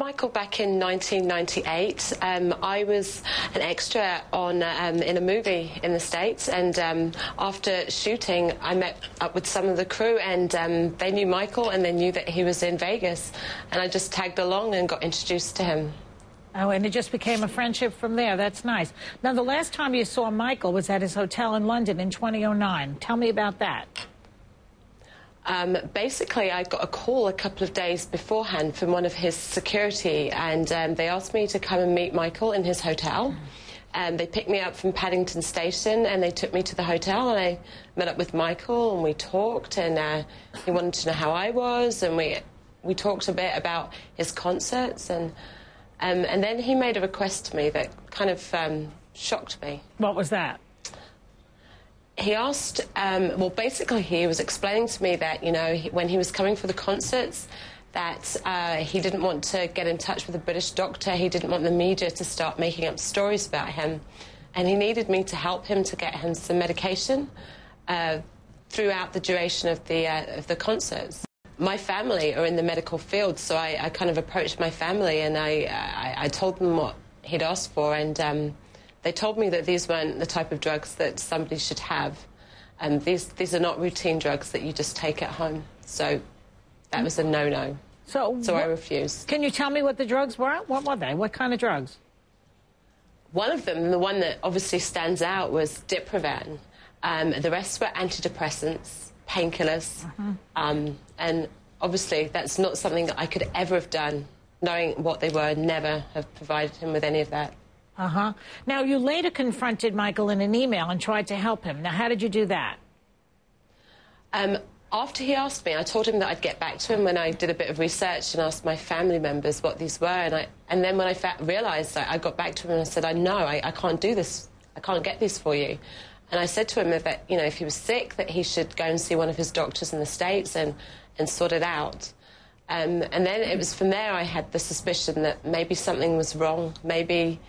Michael back in 1998. I was an extra on in a movie in the States, and after shooting I met up with some of the crew, and they knew Michael and they knew that he was in Vegas, and I just tagged along and got introduced to him. Oh, and it just became a friendship from there. That's nice. Now, the last time you saw Michael was at his hotel in London in 2009. Tell me about that. Basically, I got a call a couple of days beforehand from one of his security, and they asked me to come and meet Michael in his hotel. They picked me up from Paddington Station, and they took me to the hotel, and I met up with Michael, and we talked, and he wanted to know how I was, and we talked a bit about his concerts, and then he made a request to me that kind of shocked me. What was that? He asked, well, basically he was explaining to me that, you know, when he was coming for the concerts, that he didn't want to get in touch with a British doctor, he didn't want the media to start making up stories about him, and he needed me to help him to get him some medication throughout the duration of the concerts. My family are in the medical field, so I kind of approached my family, and I told them what he'd asked for, and they told me that these weren't the type of drugs that somebody should have. And these are not routine drugs that you just take at home. So that was a no-no. So I refused. Can you tell me what the drugs were? What were they? What kind of drugs? One of them, the one that obviously stands out, was Diprovan. The rest were antidepressants, painkillers. And obviously that's not something that I could ever have done. Knowing what they were, never have provided him with any of that. Now, you later confronted Michael in an email and tried to help him. Now, how did you do that? After he asked me, I told him that I'd get back to him when I did a bit of research and asked my family members what these were. And then when I realised, I got back to him and I said, I can't do this. I can't get these for you. And I said to him that, you know, if he was sick, that he should go and see one of his doctors in the States and sort it out. And then it was from there I had the suspicion that maybe something was wrong. Maybe...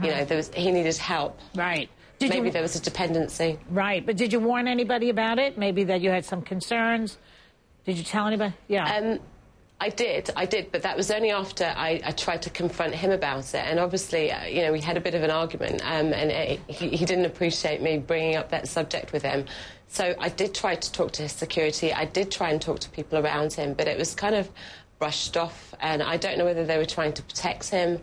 You know, he needed help. Right. Maybe there was a dependency. Right. But did you warn anybody about it? Maybe that you had some concerns? Did you tell anybody? Yeah. I did, but that was only after I tried to confront him about it. And obviously, you know, we had a bit of an argument, and he didn't appreciate me bringing up that subject with him. So I did try to talk to his security. I did try and talk to people around him, but it was kind of brushed off. And I don't know whether they were trying to protect him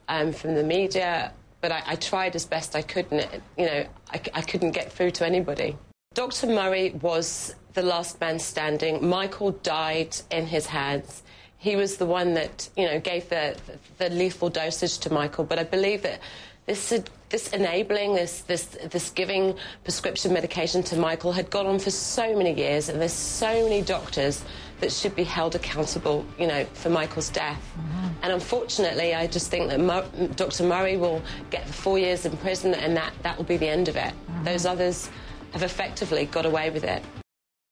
from the media, but I tried as best I could, and you know, I couldn't get through to anybody. Dr. Murray was the last man standing. Michael died in his hands. He was the one that, you know, gave the lethal dosage to Michael, but I believe that this enabling, this giving prescription medication to Michael had gone on for so many years, and there's so many doctors that should be held accountable, you know, for Michael's death. And unfortunately, I just think that Dr. Murray will get the 4 years in prison, and that will be the end of it. Those others have effectively got away with it.